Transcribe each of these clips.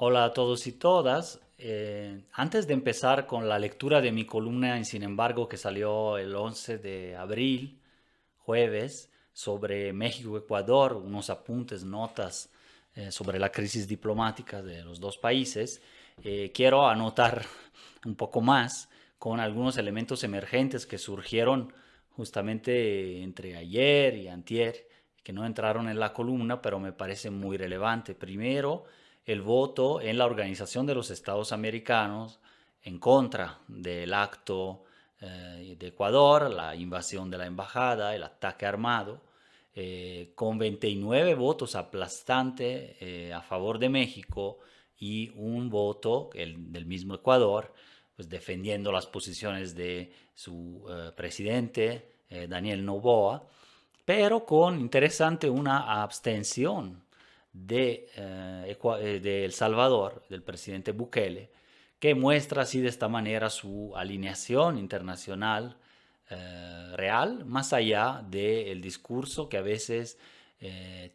Hola a todos y todas. Antes de empezar con la lectura de mi columna en Sin embargo, que salió el 11 de abril, jueves, sobre México-Ecuador, unos apuntes, notas sobre la crisis diplomática de los dos países, quiero anotar un poco más con algunos elementos emergentes que surgieron justamente entre ayer y antier, que no entraron en la columna, pero me parece muy relevante. Primero, el voto en la Organización de los Estados Americanos en contra del acto de Ecuador, la invasión de la embajada, el ataque armado, con 29 votos aplastantes a favor de México y un voto del mismo Ecuador, pues defendiendo las posiciones de su presidente, Daniel Noboa, pero con interesante una abstención de El Salvador, del presidente Bukele, que muestra así de esta manera su alineación internacional real, más allá del discurso que a veces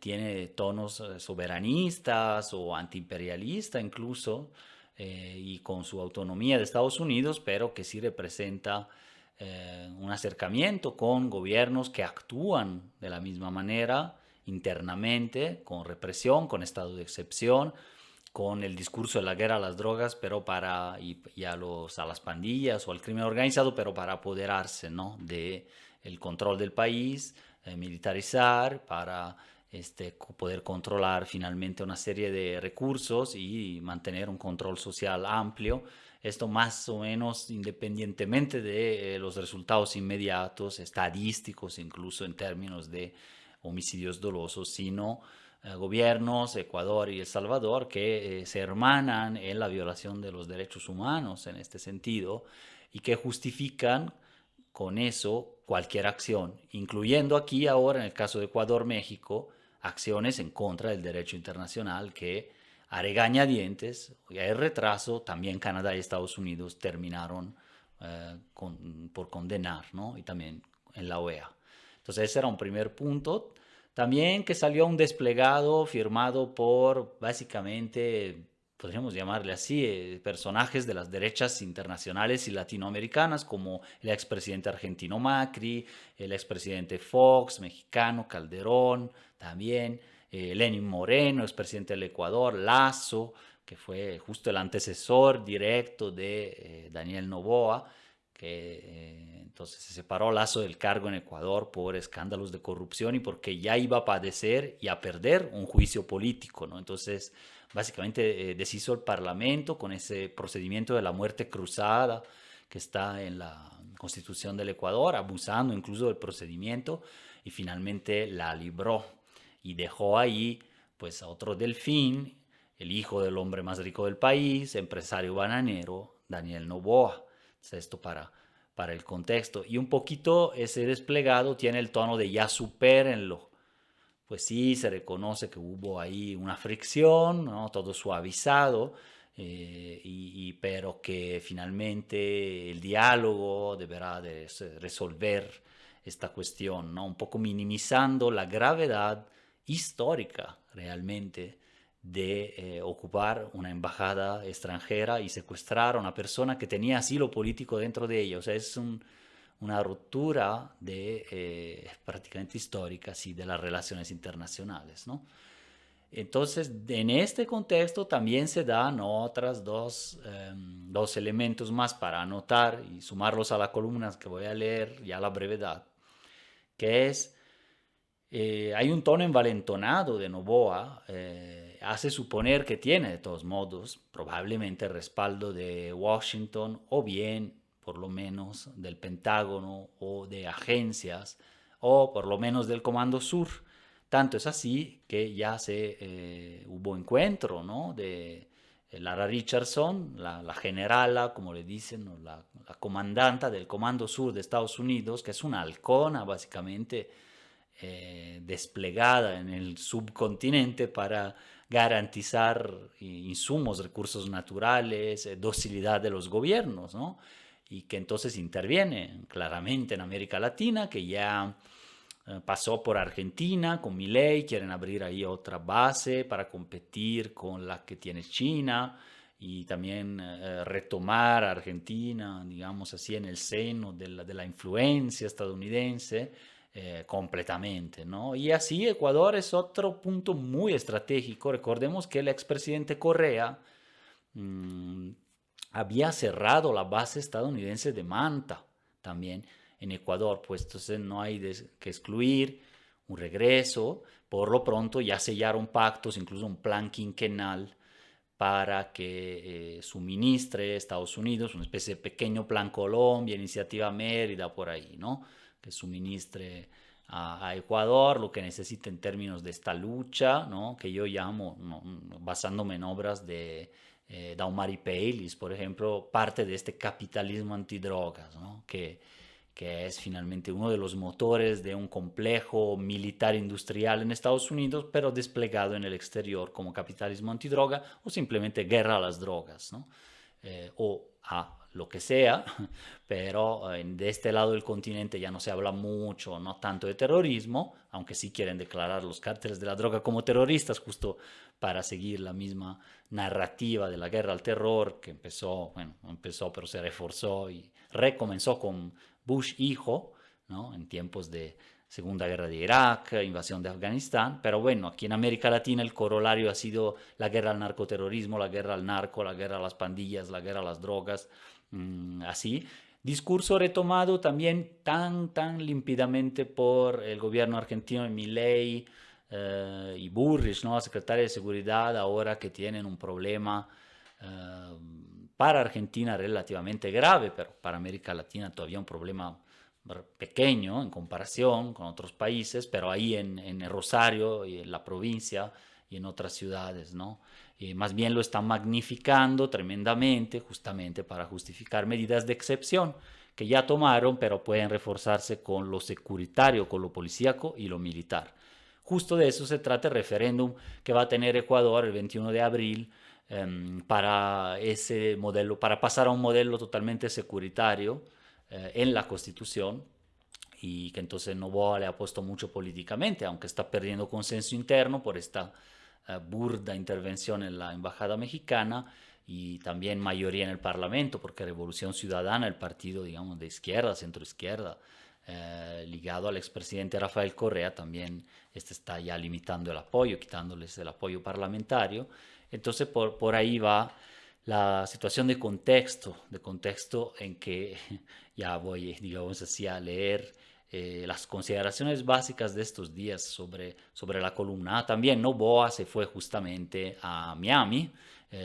tiene tonos soberanistas o antiimperialista incluso, y con su autonomía de Estados Unidos, pero que sí representa un acercamiento con gobiernos que actúan de la misma manera internamente, con represión, con estado de excepción, con el discurso de la guerra a las drogas, pero a las pandillas o al crimen organizado, pero para apoderarse, ¿no?, de el control del país, militarizar, para poder controlar finalmente una serie de recursos y mantener un control social amplio. Esto más o menos independientemente de los resultados inmediatos, estadísticos, incluso en términos de homicidios dolosos, sino gobiernos, Ecuador y El Salvador, que se hermanan en la violación de los derechos humanos en este sentido y que justifican con eso cualquier acción, incluyendo aquí ahora en el caso de Ecuador-México, acciones en contra del derecho internacional que a regañadientes y a retraso también Canadá y Estados Unidos terminaron por condenar, ¿no? Y también en la OEA. Entonces ese era un primer punto. También que salió un desplegado firmado por básicamente, podríamos llamarle así, personajes de las derechas internacionales y latinoamericanas, como el expresidente argentino Macri, el expresidente Fox, mexicano, Calderón, también Lenín Moreno, expresidente del Ecuador, Lazo, que fue justo el antecesor directo de Daniel Noboa, que entonces se separó Lazo del cargo en Ecuador por escándalos de corrupción y porque ya iba a padecer y a perder un juicio político, ¿no? Entonces, básicamente deshizo el Parlamento con ese procedimiento de la muerte cruzada que está en la Constitución del Ecuador, abusando incluso del procedimiento, y finalmente la libró y dejó ahí pues a otro delfín, el hijo del hombre más rico del país, empresario bananero, Daniel Noboa. Esto para el contexto. Y un poquito ese desplegado tiene el tono de ya supérenlo. Pues sí, se reconoce que hubo ahí una fricción, ¿no?, todo suavizado, pero que finalmente el diálogo deberá de resolver esta cuestión, ¿no?, un poco minimizando la gravedad histórica realmente de ocupar una embajada extranjera y secuestrar a una persona que tenía asilo político dentro de ella. O sea, una ruptura prácticamente histórica, sí, de las relaciones internacionales, ¿no? Entonces, en este contexto también se dan otras dos elementos más para anotar y sumarlos a las columnas que voy a leer ya a la brevedad, que es hay un tono envalentonado de Noboa, hace suponer que tiene de todos modos probablemente respaldo de Washington o bien por lo menos del Pentágono o de agencias o por lo menos del Comando Sur. Tanto es así que ya hubo encuentro, ¿no?, de Lara Richardson, la generala, como le dicen, o la comandanta del Comando Sur de Estados Unidos, que es una halcona básicamente desplegada en el subcontinente para garantizar insumos, recursos naturales, docilidad de los gobiernos, ¿no? Y que entonces interviene claramente en América Latina, que ya pasó por Argentina con Milei, quieren abrir ahí otra base para competir con la que tiene China y también retomar a Argentina, digamos así, en el seno de la influencia estadounidense completamente, ¿no? Y así Ecuador es otro punto muy estratégico. Recordemos que el expresidente Correa mm, había cerrado la base estadounidense de Manta también en Ecuador, pues entonces no hay que excluir un regreso. Por lo pronto ya sellaron pactos, incluso un plan quinquenal para que suministre Estados Unidos una especie de pequeño plan Colombia, iniciativa Mérida por ahí, ¿no? Que suministre a Ecuador lo que necesita en términos de esta lucha, ¿no? Que yo llamo, ¿no? Basándome en obras de Daumari Peilis, por ejemplo, parte de este capitalismo antidrogas, ¿no? Que es finalmente uno de los motores de un complejo militar industrial en Estados Unidos, pero desplegado en el exterior como capitalismo antidroga o simplemente guerra a las drogas, ¿no? O a lo que sea, pero de este lado del continente ya no se habla mucho, no tanto de terrorismo, aunque sí quieren declarar los cárteles de la droga como terroristas, justo para seguir la misma narrativa de la guerra al terror que empezó, bueno, no empezó, pero se reforzó y recomenzó con Bush hijo, ¿no? En tiempos de Segunda Guerra de Irak, invasión de Afganistán, pero bueno, aquí en América Latina el corolario ha sido la guerra al narcoterrorismo, la guerra al narco, la guerra a las pandillas, la guerra a las drogas, así. Discurso retomado también tan límpidamente por el gobierno argentino de Milei y Burrich, ¿no? Secretaria de Seguridad, ahora que tienen un problema eh, para Argentina relativamente grave, pero para América Latina todavía un problema pequeño en comparación con otros países, pero ahí en Rosario y en la provincia y en otras ciudades, ¿no? Más bien lo están magnificando tremendamente justamente para justificar medidas de excepción que ya tomaron, pero pueden reforzarse con lo securitario, con lo policíaco y lo militar. Justo de eso se trata el referéndum que va a tener Ecuador el 21 de abril para ese modelo, para pasar a un modelo totalmente securitario en la Constitución y que entonces Noboa le ha puesto mucho políticamente, aunque está perdiendo consenso interno por esta burda intervención en la embajada mexicana y también mayoría en el Parlamento, porque Revolución Ciudadana, el partido, digamos, de izquierda, centroizquierda, ligado al expresidente Rafael Correa, también este está ya limitando el apoyo, quitándoles el apoyo parlamentario. Entonces por ahí va la situación de contexto en que ya voy, digamos así, a leer las consideraciones básicas de estos días sobre la columna. También Noboa se fue justamente a Miami,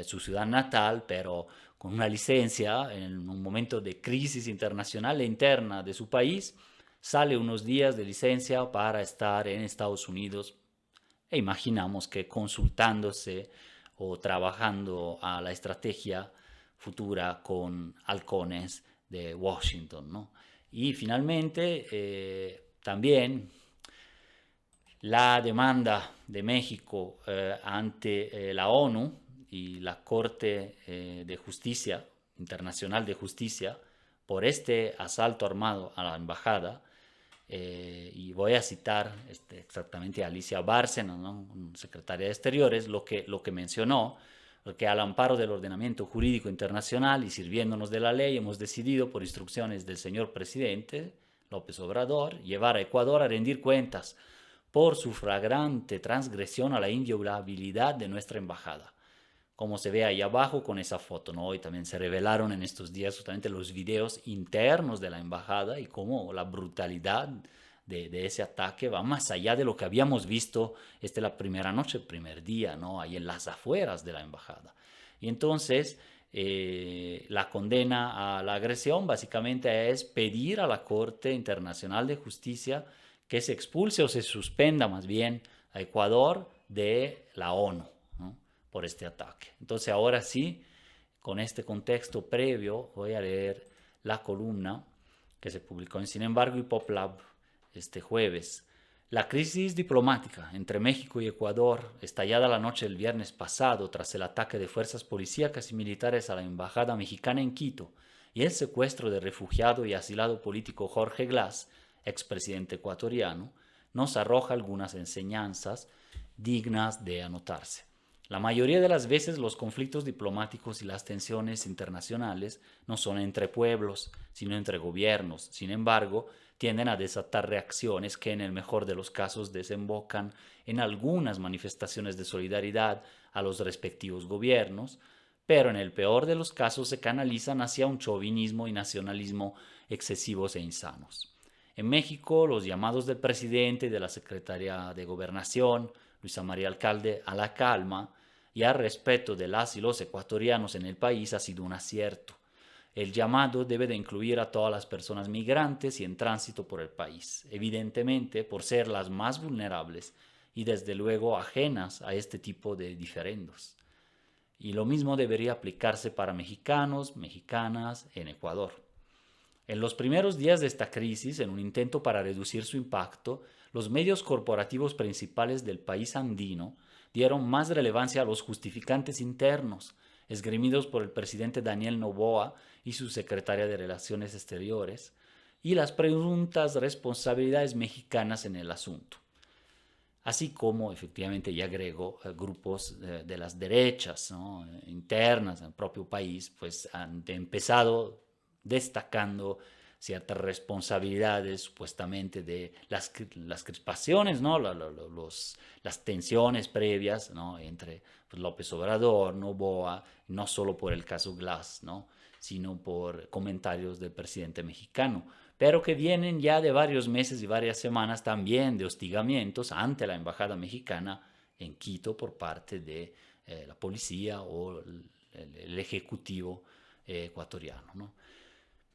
su ciudad natal, pero con una licencia en un momento de crisis internacional e interna de su país, sale unos días de licencia para estar en Estados Unidos e imaginamos que consultándose o trabajando a la estrategia futura con halcones de Washington, ¿no? Y finalmente, también la demanda de México ante la ONU y la Corte de Justicia, Internacional de Justicia, por este asalto armado a la embajada, y voy a citar exactamente a Alicia Bárcena, ¿no? Secretaria de Exteriores, lo que mencionó, que al amparo del ordenamiento jurídico internacional y sirviéndonos de la ley, hemos decidido, por instrucciones del señor presidente López Obrador, llevar a Ecuador a rendir cuentas por su flagrante transgresión a la inviolabilidad de nuestra embajada. Como se ve ahí abajo con esa foto, ¿no? Hoy también se revelaron en estos días justamente los videos internos de la embajada y cómo la brutalidad de ese ataque va más allá de lo que habíamos visto la primera noche, el primer día, ¿no? Ahí en las afueras de la embajada. Y entonces la condena a la agresión básicamente es pedir a la Corte Internacional de Justicia que se expulse o se suspenda más bien a Ecuador de la ONU, ¿no? Por este ataque. Entonces ahora sí, con este contexto previo, voy a leer la columna que se publicó en Sin embargo y PopLab este jueves. La crisis diplomática entre México y Ecuador, estallada la noche del viernes pasado tras el ataque de fuerzas policíacas y militares a la embajada mexicana en Quito y el secuestro del refugiado y asilado político Jorge Glass, expresidente ecuatoriano, nos arroja algunas enseñanzas dignas de anotarse. La mayoría de las veces los conflictos diplomáticos y las tensiones internacionales no son entre pueblos, sino entre gobiernos. Sin embargo, tienden a desatar reacciones que en el mejor de los casos desembocan en algunas manifestaciones de solidaridad a los respectivos gobiernos, pero en el peor de los casos se canalizan hacia un chauvinismo y nacionalismo excesivos e insanos. En México, los llamados del presidente y de la secretaria de Gobernación, Luisa María Alcalde, a la calma y al respeto de las y los ecuatorianos en el país ha sido un acierto. El llamado debe de incluir a todas las personas migrantes y en tránsito por el país, evidentemente por ser las más vulnerables y desde luego ajenas a este tipo de diferendos. Y lo mismo debería aplicarse para mexicanos, mexicanas en Ecuador. En los primeros días de esta crisis, en un intento para reducir su impacto, los medios corporativos principales del país andino dieron más relevancia a los justificantes internos, esgrimidos por el presidente Daniel Noboa y su secretaria de Relaciones Exteriores, y las presuntas responsabilidades mexicanas en el asunto. Así como, efectivamente, y agrego, grupos de las derechas, ¿no?, internas en el propio país, pues han empezado destacando ciertas responsabilidades supuestamente de las crispaciones, ¿no?, las tensiones previas, ¿no?, entre pues, López Obrador, Noboa, no solo por el caso Glass, ¿no?, sino por comentarios del presidente mexicano, pero que vienen ya de varios meses y varias semanas también de hostigamientos ante la embajada mexicana en Quito por parte de la policía o el ejecutivo ecuatoriano, ¿no?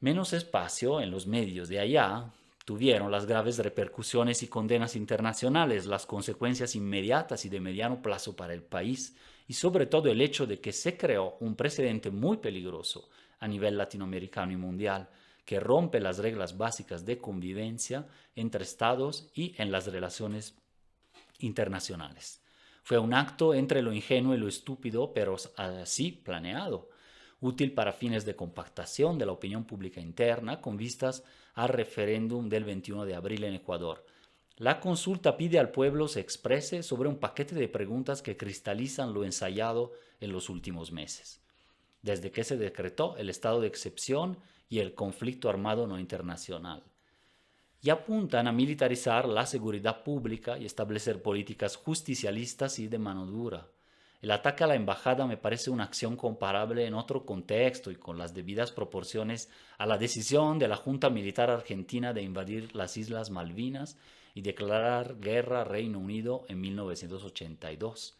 Menos espacio en los medios de allá tuvieron las graves repercusiones y condenas internacionales, las consecuencias inmediatas y de mediano plazo para el país, y sobre todo el hecho de que se creó un precedente muy peligroso a nivel latinoamericano y mundial, que rompe las reglas básicas de convivencia entre estados y en las relaciones internacionales. Fue un acto entre lo ingenuo y lo estúpido, pero así planeado, útil para fines de compactación de la opinión pública interna con vistas al referéndum del 21 de abril en Ecuador. La consulta pide al pueblo se exprese sobre un paquete de preguntas que cristalizan lo ensayado en los últimos meses, desde que se decretó el estado de excepción y el conflicto armado no internacional, y apuntan a militarizar la seguridad pública y establecer políticas justicialistas y de mano dura. El ataque a la embajada me parece una acción comparable en otro contexto y con las debidas proporciones a la decisión de la Junta Militar Argentina de invadir las Islas Malvinas y declarar guerra al Reino Unido en 1982.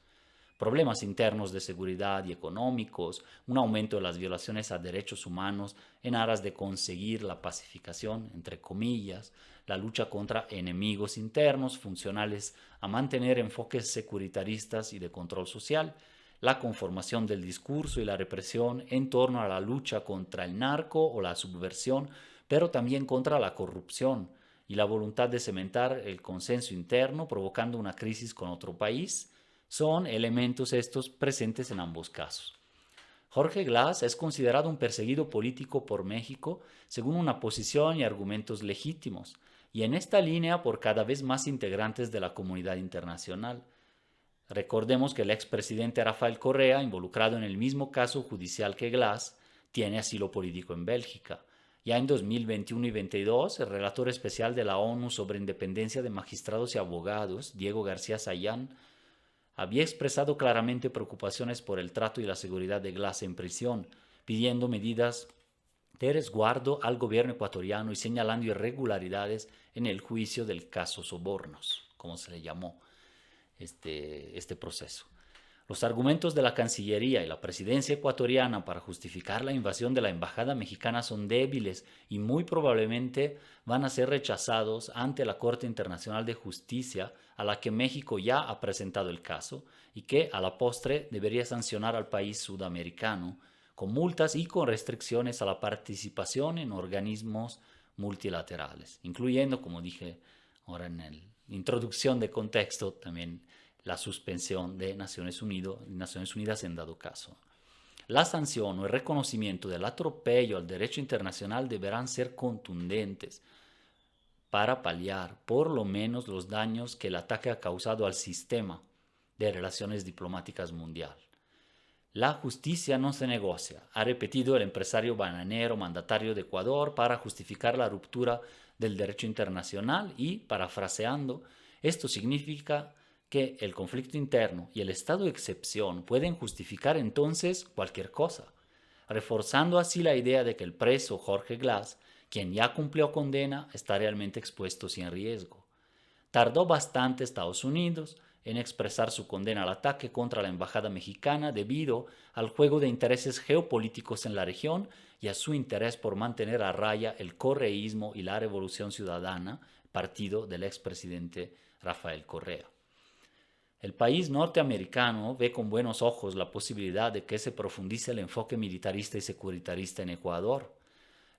Problemas internos de seguridad y económicos, un aumento de las violaciones a derechos humanos en aras de conseguir la pacificación, entre comillas, la lucha contra enemigos internos funcionales a mantener enfoques securitaristas y de control social, la conformación del discurso y la represión en torno a la lucha contra el narco o la subversión, pero también contra la corrupción, y la voluntad de cementar el consenso interno provocando una crisis con otro país, son elementos estos presentes en ambos casos. Jorge Glass es considerado un perseguido político por México según una posición y argumentos legítimos, y en esta línea por cada vez más integrantes de la comunidad internacional. Recordemos que el expresidente Rafael Correa, involucrado en el mismo caso judicial que Glass, tiene asilo político en Bélgica. Ya en 2021 y 2022, el relator especial de la ONU sobre independencia de magistrados y abogados, Diego García Sayán, había expresado claramente preocupaciones por el trato y la seguridad de Glass en prisión, pidiendo medidas de resguardo al gobierno ecuatoriano y señalando irregularidades en el juicio del caso Sobornos, como se le llamó este proceso. Los argumentos de la Cancillería y la presidencia ecuatoriana para justificar la invasión de la embajada mexicana son débiles y muy probablemente van a ser rechazados ante la Corte Internacional de Justicia, a la que México ya ha presentado el caso y que a la postre debería sancionar al país sudamericano con multas y con restricciones a la participación en organismos multilaterales, incluyendo, como dije ahora en la introducción de contexto, también la suspensión de Naciones Unidas en dado caso. La sanción o el reconocimiento del atropello al derecho internacional deberán ser contundentes, para paliar por lo menos los daños que el ataque ha causado al sistema de relaciones diplomáticas mundial. La justicia no se negocia, ha repetido el empresario bananero mandatario de Ecuador para justificar la ruptura del derecho internacional y, parafraseando, esto significa que el conflicto interno y el estado de excepción pueden justificar entonces cualquier cosa, reforzando así la idea de que el preso Jorge Glass, quien ya cumplió condena, está realmente expuesto sin riesgo. Tardó bastante Estados Unidos en expresar su condena al ataque contra la embajada mexicana debido al juego de intereses geopolíticos en la región y a su interés por mantener a raya el correísmo y la Revolución Ciudadana, partido del expresidente Rafael Correa. El país norteamericano ve con buenos ojos la posibilidad de que se profundice el enfoque militarista y securitarista en Ecuador,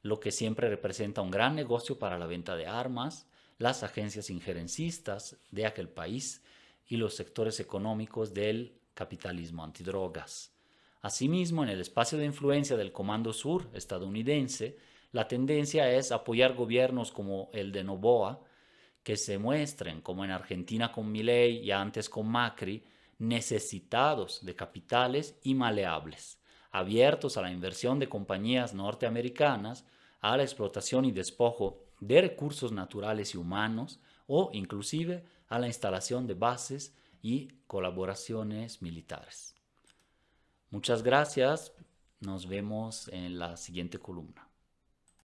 lo que siempre representa un gran negocio para la venta de armas, las agencias injerencistas de aquel país y los sectores económicos del capitalismo antidrogas. Asimismo, en el espacio de influencia del Comando Sur estadounidense, la tendencia es apoyar gobiernos como el de Noboa, que se muestren, como en Argentina con Milei y antes con Macri, necesitados de capitales y maleables, abiertos a la inversión de compañías norteamericanas, a la explotación y despojo de recursos naturales y humanos o inclusive a la instalación de bases y colaboraciones militares. Muchas gracias, nos vemos en la siguiente columna.